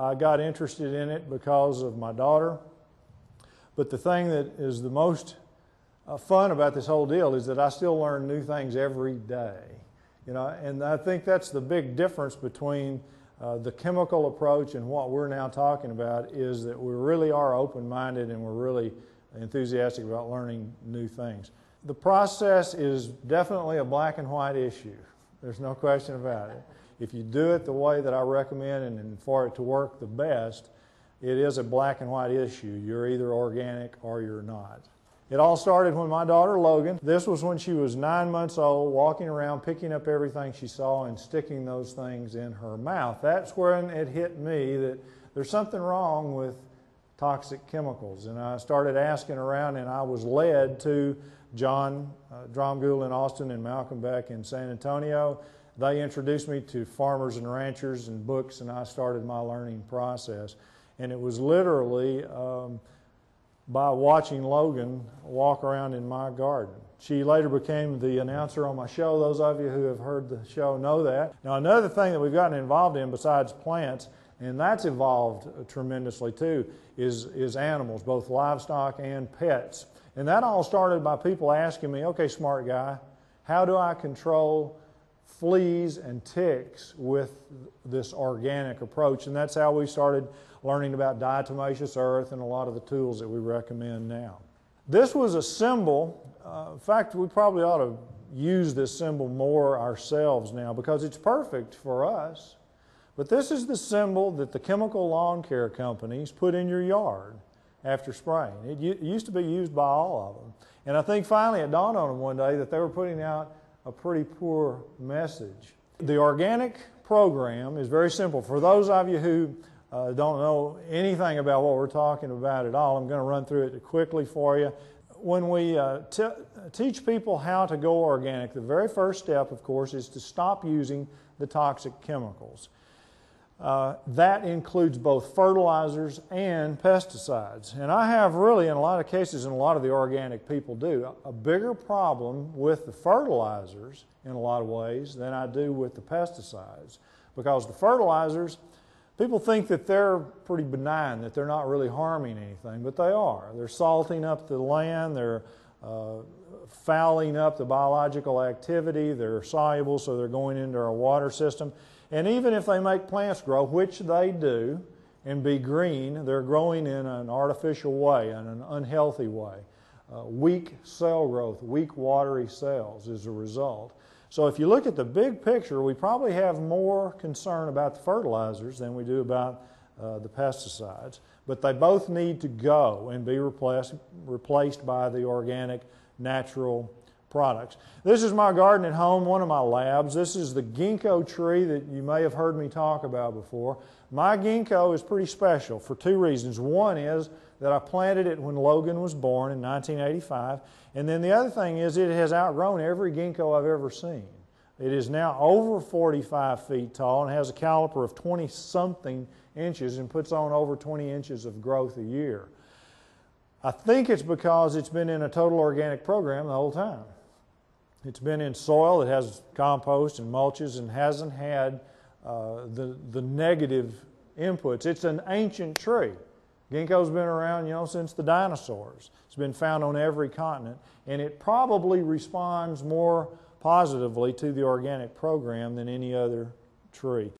I got interested in it because of my daughter. But the thing that is the most fun about this whole deal is that I still learn new things every day. And I think that's the big difference between the chemical approach and what we're now talking about, is that we really are open-minded and we're really enthusiastic about learning new things. The process is definitely a black and white issue. There's no question about it. If you do it the way that I recommend and for it to work the best, it is a black and white issue. You're either organic or you're not. It all started when my daughter Logan, this was when she was 9 months old, walking around picking up everything she saw and sticking those things in her mouth. That's when it hit me that there's something wrong with toxic chemicals. And I started asking around, and I was led to John Dromgoole in Austin and Malcolm Beck in San Antonio. They introduced me to farmers and ranchers and books, and I started my learning process. And it was literally by watching Logan walk around in my garden. She later became the announcer on my show. Those of you who have heard the show know that. Now, another thing that we've gotten involved in besides plants, and that's evolved tremendously too, is animals, both livestock and pets. And that all started by people asking me, okay, smart guy, how do I control fleas and ticks with this organic approach? And that's how we started learning about diatomaceous earth and a lot of the tools that we recommend now. This was a symbol. In fact, we probably ought to use this symbol more ourselves now because it's perfect for us. But this is the symbol that the chemical lawn care companies put in your yard after spraying. It used to be used by all of them. And I think finally it dawned on them one day that they were putting out a pretty poor message. The organic program is very simple. For those of you who don't know anything about what we're talking about at all, I'm going to run through it quickly for you. When we teach people how to go organic, the very first step, of course, is to stop using the toxic chemicals. That includes both fertilizers and pesticides. And I have really, in a lot of cases, and a lot of the organic people do, a bigger problem with the fertilizers in a lot of ways than I do with the pesticides. Because the fertilizers, people think that they're pretty benign, that they're not really harming anything, but they are. They're salting up the land, they're fouling up the biological activity, they're soluble, so they're going into our water system. And even if they make plants grow, which they do, and be green, they're growing in an artificial way, in an unhealthy way. Weak cell growth, weak watery cells is a result. So if you look at the big picture, we probably have more concern about the fertilizers than we do about the pesticides. But they both need to go and be replaced by the organic, natural products. This is my garden at home, one of my labs. This is the ginkgo tree that you may have heard me talk about before. My ginkgo is pretty special for two reasons. One is that I planted it when Logan was born in 1985. And then the other thing is it has outgrown every ginkgo I've ever seen. It is now over 45 feet tall and has a caliper of 20-something inches and puts on over 20 inches of growth a year. I think it's because it's been in a total organic program the whole time. It's been in soil that has compost and mulches and hasn't had the negative inputs. It's an ancient tree. Ginkgo's been around, since the dinosaurs. It's been found on every continent, and it probably responds more positively to the organic program than any other tree.